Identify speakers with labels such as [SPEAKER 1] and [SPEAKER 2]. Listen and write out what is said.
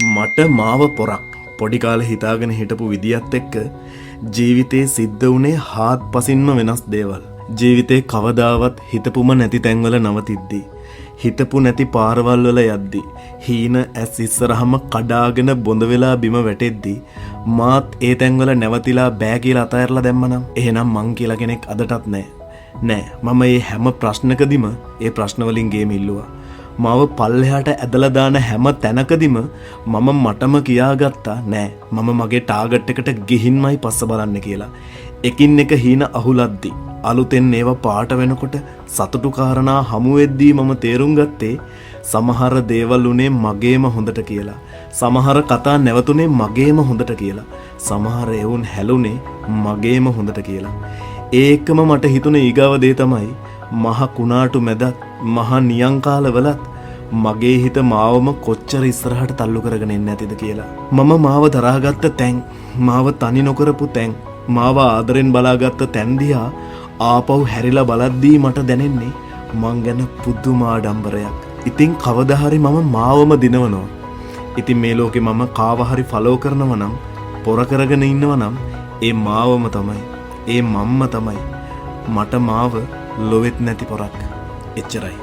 [SPEAKER 1] මට මාව පොරක් පොඩි කාලේ හිතාගෙන හිටපු විදියත් එක්ක ජීවිතේ සිද්ධ වුණේ හාත්පසින්ම වෙනස් දේවල්. ජීවිතේ කවදාවත් හිතපුම නැති තැන්වල නවතිද්දී, හිතපු නැති පාරවල් වල යද්දී, හීන ඇස් ඉස්සරහම කඩාගෙන බොඳ වෙලා බිම වැටෙද්දී මාත් ඒ තැන්වල නැවතිලා බෑ කියලා අතහැරලා දැම්මනම් එහෙනම් මං කියලා කෙනෙක් අදටත් නැහැ. නෑ, මම මේ හැම ප්‍රශ්නකදීම ඒ ප්‍රශ්න වලින් ගේම ඉල්ලුවා. මාව පල්ලෙහාට ඇදලා දාන හැම තැනකදීම මම මටම කියාගත්තා නෑ, මම මගේ ටාගට් එකට ගිහින්මයි පස්ස බලන්න කියලා. එකින් එක හීන අහුලද්දී, අලුතෙන් ඒවා පාට වෙනකොට සතුටු කාරණා හමු වෙද්දී මම තේරුම් ගත්තේ සමහර දේවල් උනේ මගේම හොඳට කියලා. සමහර කතා නැවතුනේ මගේම හොඳට කියලා. සමහර එවුන් හැලුනේ මගේම හොඳට කියලා. ඒකම මට හිතුනේ ඊගාව දේ තමයි මහ කුණාටු මැදත් මහ නියංකාලවලත් මගේ හිත මාවම කොච්චර ඉස්සරහට තල්ලු කරගෙන එන්නේ නැතිද කියලා. මම මාව දරාගත්ත තැන්, මාව තනි නොකරපු තැන්, මාව ආදරෙන් බලාගත්ත තැන් දිහා ආපහු හැරිලා බලද්දී මට දැනෙන්නේ මං ගැන පුදුම ආඩම්බරයක්. ඉතින් කවදා හරි මම මාවම දිනවනවා. ඉතින් මේ ලෝකේ මම කාව හරි ෆලෝ කරනවා නම්, පොර කරගෙන ඉන්නවා නම් ඒ මාවම තමයි, ඒ මම්ම තමයි. මට මාව ලොවෙත් නැති පොරක්. එච්චරයි.